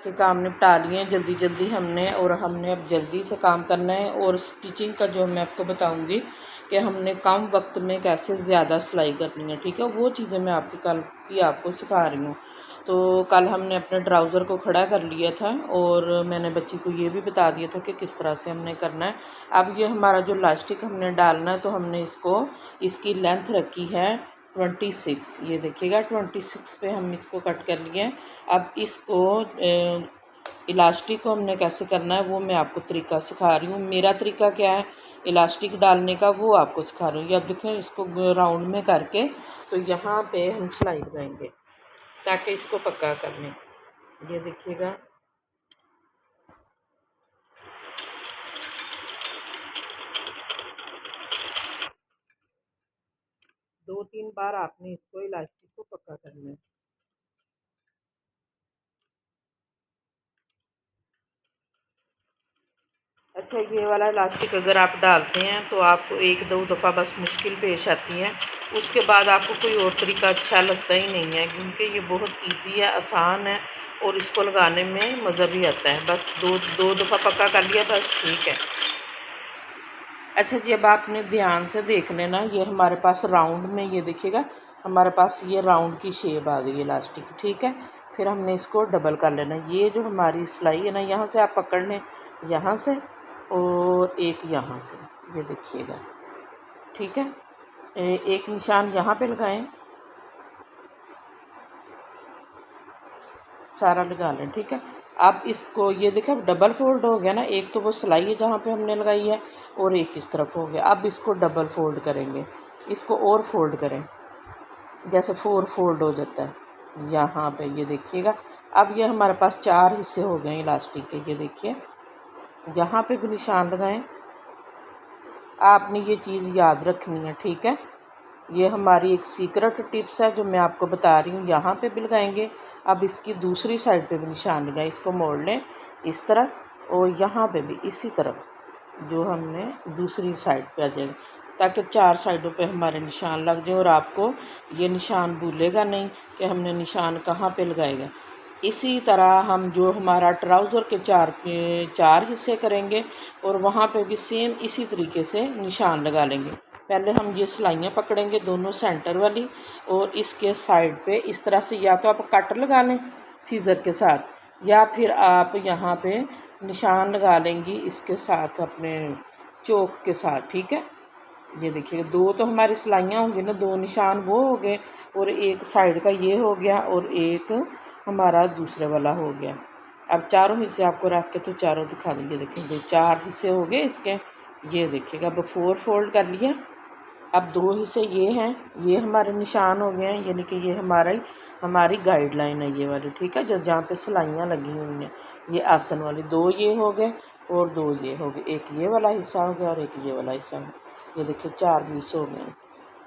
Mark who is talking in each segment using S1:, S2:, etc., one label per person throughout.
S1: के काम निपटा लिए हैं जल्दी जल्दी हमने अब जल्दी से काम करना है। और स्टिचिंग का जो मैं आपको बताऊंगी कि हमने कम वक्त में कैसे ज़्यादा सिलाई करनी है, ठीक है, वो चीज़ें मैं कल की आपको सिखा रही हूँ। तो कल हमने अपने ट्राउज़र को खड़ा कर लिया था और मैंने बच्ची को ये भी बता दिया था कि किस तरह से हमने करना है। अब ये हमारा जो इलास्टिक हमने डालना है, तो हमने इसकी लेंथ रखी है 26, ये देखिएगा 26 पे हम इसको कट कर लिए हैं। अब इसको इलास्टिक को हमने कैसे करना है वो मैं आपको तरीका सिखा रही हूँ। मेरा तरीका क्या है इलास्टिक डालने का वो आपको सिखा रही हूँ। ये अब देखें इसको राउंड में करके तो यहाँ पे हम सिलाई लगाएंगे ताकि इसको पक्का कर लें। ये देखिएगा दो तीन बार आपने इसको इलास्टिक को पक्का करना है। अच्छा, ये वाला इलास्टिक अगर आप डालते हैं तो आपको एक दो दफ़ा बस मुश्किल पेश आती है, उसके बाद आपको कोई और तरीका अच्छा लगता ही नहीं है, क्योंकि ये बहुत इजी है, आसान है और इसको लगाने में मज़ा भी आता है। बस दो दफ़ा पक्का कर लिया बस ठीक है। अच्छा जी, अब आपने ध्यान से देख लेना, ये हमारे पास राउंड में ये देखिएगा हमारे पास ये राउंड की शेप आ गई इलास्टिक, ठीक है। फिर हमने इसको डबल कर लेना। ये जो हमारी सिलाई है ना, यहाँ से आप पकड़ लें, यहाँ से और एक यहाँ से, ये देखिएगा, ठीक है। एक निशान यहाँ पे लगाएं, सारा लगा लें, ठीक है। अब इसको ये देखें अब डबल फोल्ड हो गया ना, एक तो वो सिलाई है जहाँ पे हमने लगाई है और एक इस तरफ हो गया। अब इसको डबल फोल्ड करेंगे, इसको और फोल्ड करें, जैसे 4 फोल्ड हो जाता है यहाँ पे, ये देखिएगा। अब ये हमारे पास 4 हिस्से हो गए इलास्टिक के, ये देखिए यहाँ पे भी निशान लगाएं। आपने ये चीज़ याद रखनी है, ठीक है। ये हमारी एक सीक्रेट टिप्स है जो मैं आपको बता रही हूँ। यहाँ पे भी लगाएंगे, अब इसकी दूसरी साइड पे भी निशान लगाएं, इसको मोड़ लें इस तरफ और यहाँ पे भी इसी तरफ जो हमने दूसरी साइड पे आ जाएगा, ताकि 4 साइडों पे हमारे निशान लग जाए और आपको ये निशान भूलेगा नहीं कि हमने निशान कहाँ पे लगाएगा। इसी तरह हम जो हमारा ट्राउज़र के 4 हिस्से करेंगे और वहाँ पे भी सेम इसी तरीके से निशान लगा लेंगे। पहले हम ये सिलाइयाँ पकड़ेंगे दोनों सेंटर वाली और इसके साइड पे इस तरह से, या तो आप कट लगा लें सीज़र के साथ या फिर आप यहाँ पे निशान लगा लेंगी इसके साथ अपने चोक के साथ, ठीक है। ये देखिए दो तो हमारी सिलाइयाँ होंगी ना, 2 निशान वो हो गए और एक साइड का ये हो गया और एक हमारा दूसरे वाला हो गया। अब चारों हिस्से आपको रख के तो चारों दिखा देंगे। देखिए 4 हिस्से हो गए इसके, ये देखिएगा अब 4 फोल्ड कर लिया। अब 2 हिस्से ये हैं, ये हमारे निशान हो गए हैं, यानी कि ये हमारी गाइडलाइन है ये वाली, ठीक है, जो जहाँ पे सिलाइयाँ लगी हुई हैं ये आसन वाली। 2 ये हो गए और 2 ये हो गए, एक ये वाला हिस्सा हो गया और एक ये वाला हिस्सा हो गया। ये देखिए 4 पीस हो गए,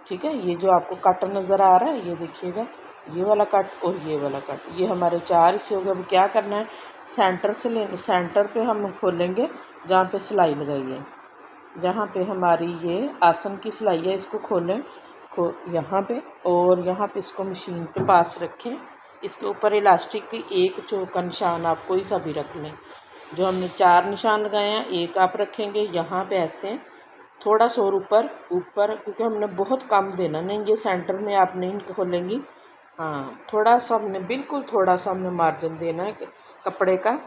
S1: ठीक है। ये जो आपको कट नज़र आ रहा है ये देखिएगा, ये वाला कट और ये वाला कट, ये हमारे 4 हिस्से हो गए। अब क्या करना है, सेंटर से लेंगे, सेंटर पे हम खोलेंगे जहाँ पे सिलाई लगाई है, जहाँ पे हमारी ये आसन की सिलाई है, इसको खोलें यहाँ पे और यहाँ पे इसको मशीन के पास रखें। इसके ऊपर इलास्टिक की एक चौक का निशान आप कोई सा भी रख लें। जो हमने 4 निशान लगाए हैं एक आप रखेंगे यहाँ पे ऐसे थोड़ा सा और ऊपर, क्योंकि हमने बहुत कम देना नहीं, ये सेंटर में आप नहीं खोलेंगी, हाँ थोड़ा सा हमने, बिल्कुल थोड़ा सा हमने मार्जिन देना है कपड़े का।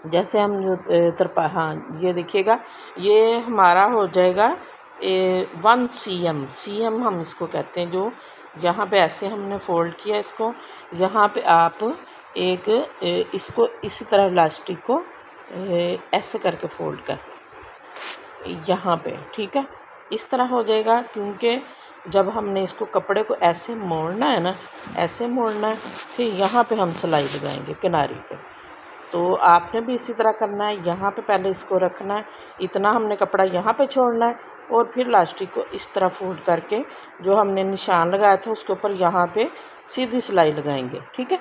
S1: जैसे हम तरपा, हाँ ये देखिएगा ये हमारा हो जाएगा 1 cm हम इसको कहते हैं। जो यहाँ पे ऐसे हमने फोल्ड किया इसको, यहाँ पे आप इसको इसी तरह इलास्टिक को ऐसे करके फोल्ड कर यहाँ पे, ठीक है, इस तरह हो जाएगा। क्योंकि जब हमने इसको कपड़े को ऐसे मोड़ना है ना, ऐसे मोड़ना है, फिर यहाँ पे हम सिलाई लगाएंगे किनारे पे। तो आपने भी इसी तरह करना है, यहाँ पे पहले इसको रखना है, इतना हमने कपड़ा यहाँ पे छोड़ना है और फिर इलास्टिक को इस तरह फोल्ड करके जो हमने निशान लगाया था उसके ऊपर यहाँ पे सीधी सिलाई लगाएंगे, ठीक है।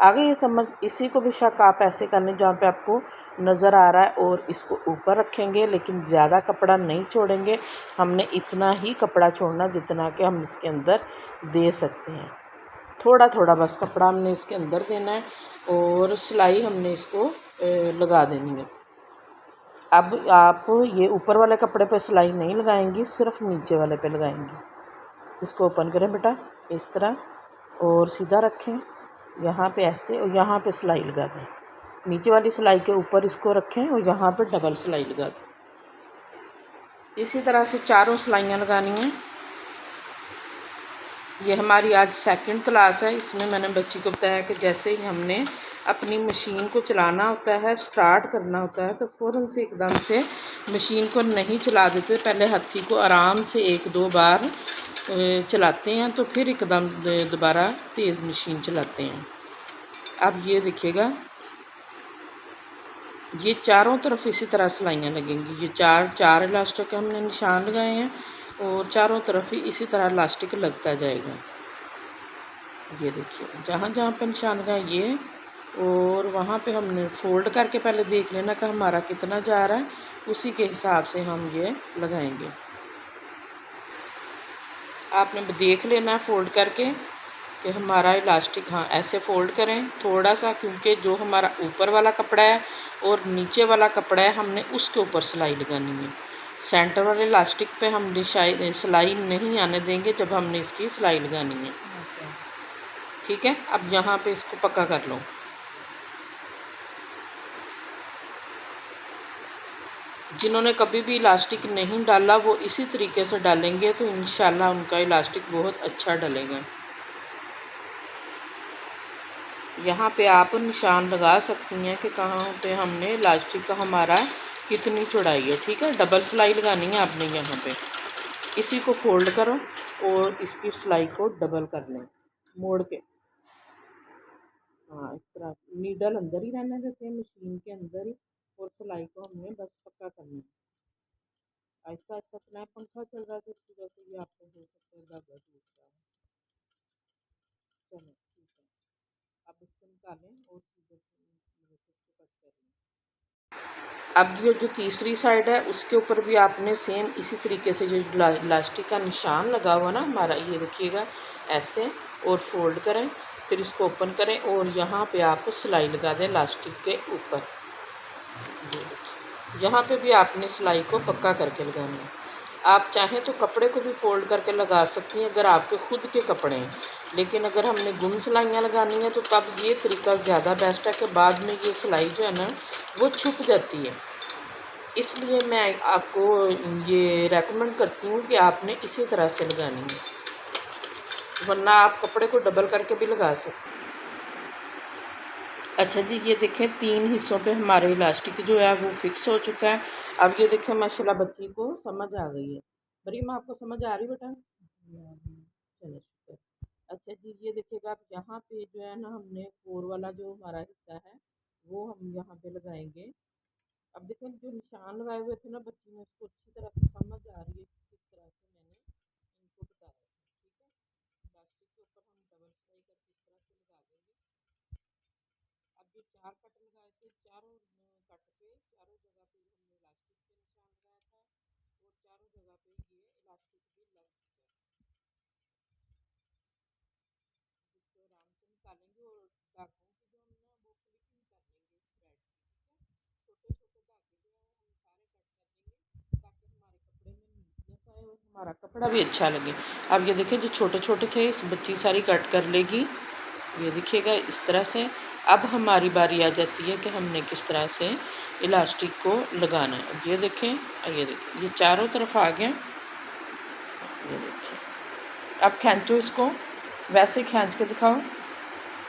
S1: आगे ये समझ, इसी को भी शक आप ऐसे करने जहाँ पे आपको नज़र आ रहा है और इसको ऊपर रखेंगे, लेकिन ज़्यादा कपड़ा नहीं छोड़ेंगे, हमने इतना ही कपड़ा छोड़ना जितना कि हम इसके अंदर दे सकते हैं। थोड़ा थोड़ा बस कपड़ा हमने इसके अंदर देना है और सिलाई हमने इसको लगा देनी है। अब आप ये ऊपर वाले कपड़े पे सिलाई नहीं लगाएंगी, सिर्फ नीचे वाले पे लगाएंगी। इसको ओपन करें बेटा इस तरह और सीधा रखें, यहाँ पे ऐसे और यहाँ पे सिलाई लगा दें। नीचे वाली सिलाई के ऊपर इसको रखें और यहाँ पे डबल सिलाई लगा दें। इसी तरह से चारों सिलाइयाँ लगानी हैं। ये हमारी आज सेकंड क्लास है। इसमें मैंने बच्ची को बताया कि जैसे ही हमने अपनी मशीन को चलाना होता है, स्टार्ट करना होता है, तो फ़ौरन से एकदम से मशीन को नहीं चला देते, पहले हत्थी को आराम से 1-2 बार चलाते हैं, तो फिर एकदम दोबारा तेज़ मशीन चलाते हैं। अब ये देखिएगा, ये चारों तरफ इसी तरह सिलाइयाँ लगेंगी। ये चार इलास्टिक हमने निशान लगाए हैं और चारों तरफ ही इसी तरह इलास्टिक लगता जाएगा। ये देखिए जहाँ जहाँ पे निशान लगाए ये, और वहाँ पे हमने फ़ोल्ड करके पहले देख लेना कि हमारा कितना जा रहा है, उसी के हिसाब से हम ये लगाएंगे। आपने देख लेना है फ़ोल्ड करके कि हमारा इलास्टिक, हाँ ऐसे फ़ोल्ड करें थोड़ा सा, क्योंकि जो हमारा ऊपर वाला कपड़ा है और नीचे वाला कपड़ा है हमने उसके ऊपर सिलाई लगानी है। सेंटर वाले इलास्टिक पे हम सिलाई नहीं आने देंगे जब हमने इसकी सिलाई लगानी है। ठीक है, अब यहाँ पे इसको पक्का कर लो। जिन्होंने कभी भी इलास्टिक नहीं डाला वो इसी तरीके से डालेंगे तो इंशाल्लाह उनका इलास्टिक बहुत अच्छा डलेगा। यहाँ पे आप निशान लगा सकती हैं कि कहाँ पे हमने इलास्टिक का हमारा कितनी चौड़ाई है। ठीक है, डबल सिलाई लगानी है आपने। यहाँ पे इसी को फोल्ड करो और इसकी सिलाई को डबल कर लें मोड़ के। हाँ, इस तरह नीडल अंदर ही रहने देते हैं मशीन के अंदर ही, और सिलाई को हमने बस पक्का करना है। ऐसा ऐसा स्नैप पंखा चल रहा है तो इसकी वजह से ये आपको हो सकता है धागा टूट रहा है। चलो ठीक है, अब इसको निकालें और सीधे इसको कट कर लें। अब ये जो तीसरी साइड है उसके ऊपर भी आपने सेम इसी तरीके से जो इलास्टिक का निशान लगा हुआ ना हमारा, ये देखिएगा ऐसे, और फोल्ड करें, फिर इसको ओपन करें और यहाँ पे आप सिलाई लगा दें इलास्टिक के ऊपर। ये देखिए यहाँ पे भी आपने सिलाई को पक्का करके लगाना है। आप चाहें तो कपड़े को भी फोल्ड करके लगा सकती हैं अगर आपके खुद के कपड़े हैं, लेकिन अगर हमने गुम सिलाइयाँ लगानी है तो तब ये तरीका ज़्यादा बेस्ट है कि बाद में ये सिलाई जो है ना वो छुप जाती है। इसलिए मैं आपको ये रेकमेंड करती हूँ कि आपने इसी तरह से लगानी है, वरना आप कपड़े को डबल करके भी लगा सकते। अच्छा जी, ये देखें 3 हिस्सों पे हमारे इलास्टिक जो है वो फिक्स हो चुका है। अब ये देखें माशाल्लाह बच्ची को समझ आ गई है। मरीम आपको समझ आ रही बेटा? चलो शुक्र। अच्छा जी, ये देखिएगा अब यहाँ पे जो है ना हमने 4 वाला जो हमारा हिस्सा है वो हम यहाँ पे लगाएंगे। अब देखो जो निशान लगाए हुए थे ना बच्ची ने, उसको अच्छी तरह से समझ आ रही है किस तरह से मैंने इनको बताया था। ठीक है, इलास्टिक के ऊपर हम डबल सिलाई करके इस तरह से लगा देंगे। अब जो 4 कट लगाए थे, चारों कट पे चारों जगह पे हमने इलास्टिक पे निशान लगाया था और चारों जगह पे ये इलास्टिक भी लग चुका है। इसको आराम से निकालेंगे और धागों की जो हम ना वो क्लिपिंग कर लेंगे थ्रेड की। ठीक है, छोटे छोटे धागे जो है हम सारे कट कर देंगे ताकि हमारे कपड़े में नीटनेस आए और हमारा कपड़ा भी अच्छा लगे। अब ये देखिए जो छोटे छोटे थे इस बच्ची सारी कट कर लेगी। ये देखिएगा इस तरह से। अब हमारी बारी आ जाती है कि हमने किस तरह से इलास्टिक को लगाना है। अब ये देखें, ये चारों तरफ आ गया। ये देखिए, अब खींचो इसको, वैसे खींच के दिखाओ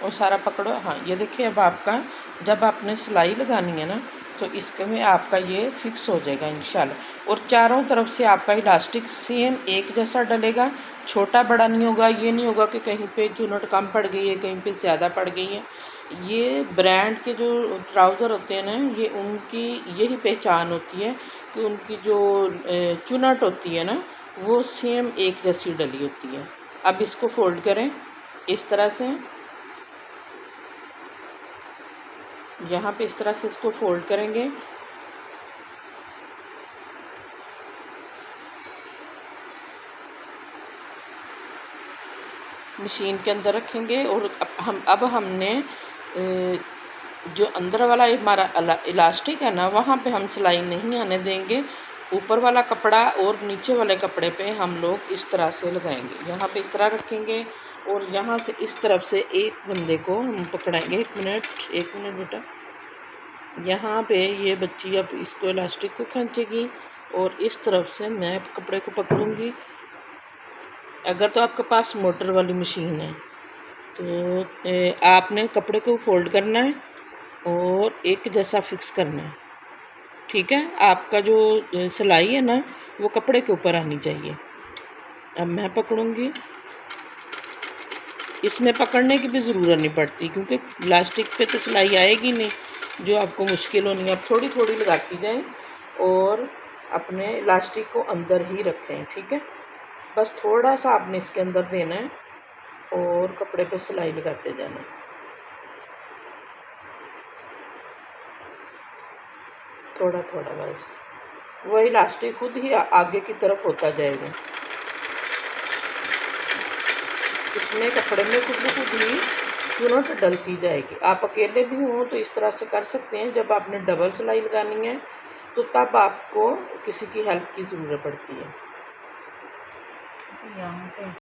S1: और सारा पकड़ो। हाँ, ये देखिए अब आपका जब आपने सिलाई लगानी है ना तो इसके में आपका ये फिक्स हो जाएगा इंशाल्लाह, और चारों तरफ से आपका इलास्टिक सेम एक जैसा डलेगा, छोटा बड़ा नहीं होगा। ये नहीं होगा कि कहीं पे चुनट कम पड़ गई है, कहीं पे ज़्यादा पड़ गई है। ये ब्रांड के जो ट्राउज़र होते हैं ना, ये उनकी यही पहचान होती है कि उनकी जो चुनट होती है ना वो सेम एक जैसी डली होती है। अब इसको फोल्ड करें इस तरह से, यहाँ पे इस तरह से इसको फोल्ड करेंगे। मशीन के अंदर रखेंगे और अब हमने जो अंदर वाला हमारा इलास्टिक है ना, वहाँ पे हम सिलाई नहीं आने देंगे। ऊपर वाला कपड़ा और नीचे वाले कपड़े पे हम लोग इस तरह से लगाएंगे। यहाँ पे इस तरह रखेंगे और यहाँ से इस तरफ से एक बंदे को हम पकड़ाएंगे। एक मिनट बेटा। यहाँ पे ये बच्ची अब इसको इलास्टिक को खींचेगी और इस तरफ से मैं कपड़े को पकड़ूंगी। अगर तो आपके पास मोटर वाली मशीन है तो आपने कपड़े को फोल्ड करना है और एक जैसा फिक्स करना है, ठीक है। आपका जो सिलाई है ना वो कपड़े के ऊपर आनी चाहिए। अब मैं पकड़ूंगी। इसमें पकड़ने की भी ज़रूरत नहीं पड़ती क्योंकि इलास्टिक पे तो सिलाई आएगी नहीं, जो आपको मुश्किल होनी है। आप थोड़ी थोड़ी लगाती जाएं और अपने इलास्टिक को अंदर ही रखें, ठीक है। बस थोड़ा सा आपने इसके अंदर देना है और कपड़े पे सिलाई लगाते जाना है, थोड़ा थोड़ा बस। वो इलास्टिक खुद ही आगे की तरफ होता जाएगा। इसमें कपड़े में खुद ही चुनट डलती जाएगी। आप अकेले भी हों तो इस तरह से कर सकते हैं। जब आपने डबल सिलाई लगानी है तो तब आपको किसी की हेल्प की ज़रूरत पड़ती है। यहाँ पे